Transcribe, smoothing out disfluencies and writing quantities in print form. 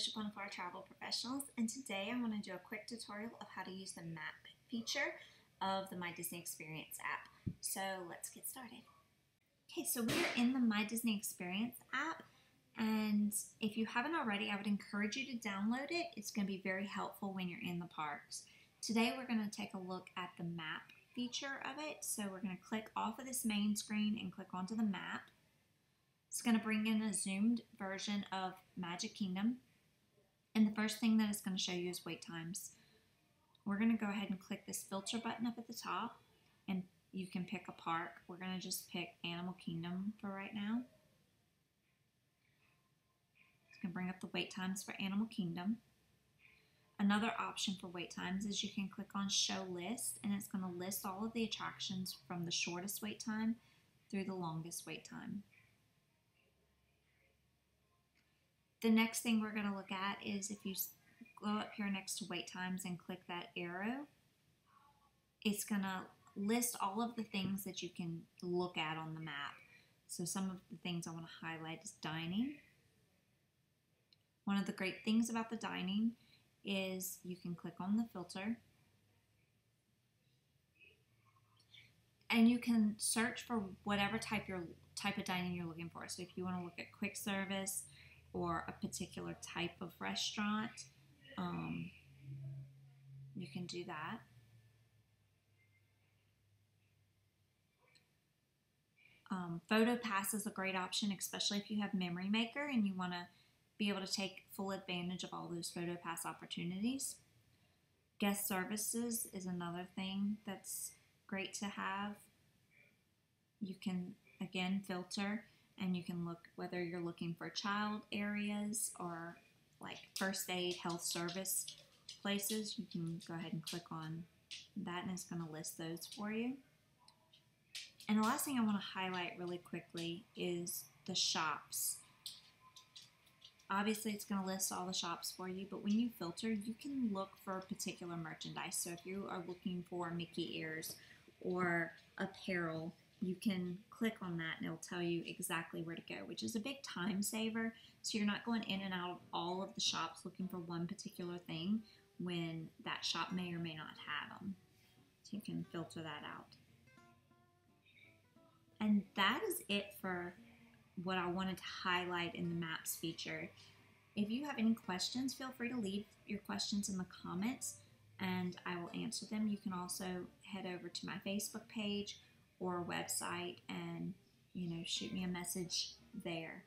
Bishop one of our travel professionals, and today I want to do a quick tutorial of how to use the map feature of the My Disney Experience app. So let's get started. Okay, so we are in the My Disney Experience app, and if you haven't already, I would encourage you to download it. It's going to be very helpful when you're in the parks. Today we're going to take a look at the map feature of it. So we're going to click off of this main screen and click onto the map. It's going to bring in a zoomed version of Magic Kingdom. And the first thing that it's going to show you is wait times. We're going to go ahead and click this filter button up at the top, and you can pick a park. We're going to just pick Animal Kingdom for right now. It's going to bring up the wait times for Animal Kingdom. Another option for wait times is you can click on Show List, and it's going to list all of the attractions from the shortest wait time through the longest wait time. The next thing we're going to look at is if you go up here next to wait times and click that arrow, it's going to list all of the things that you can look at on the map. So some of the things I want to highlight is dining. One of the great things about the dining is you can click on the filter and you can search for whatever type of dining you're looking for. So if you want to look at quick service or a particular type of restaurant, you can do that. Photo Pass is a great option, especially if you have Memory Maker and you want to be able to take full advantage of all those Photo Pass opportunities. Guest services is another thing that's great to have. You can, again, filter, and you can look whether you're looking for child areas or like first aid, health service places. You can go ahead and click on that, and it's going to list those for you. And the last thing I want to highlight really quickly is the shops. Obviously, it's going to list all the shops for you, but when you filter, you can look for particular merchandise. So if you are looking for Mickey ears or apparel, you can click on that and it'll tell you exactly where to go, which is a big time saver. So you're not going in and out of all of the shops looking for one particular thing when that shop may or may not have them. So you can filter that out. And that is it for what I wanted to highlight in the Maps feature. If you have any questions, feel free to leave your questions in the comments and I will answer them. You can also head over to my Facebook page or website and shoot me a message there.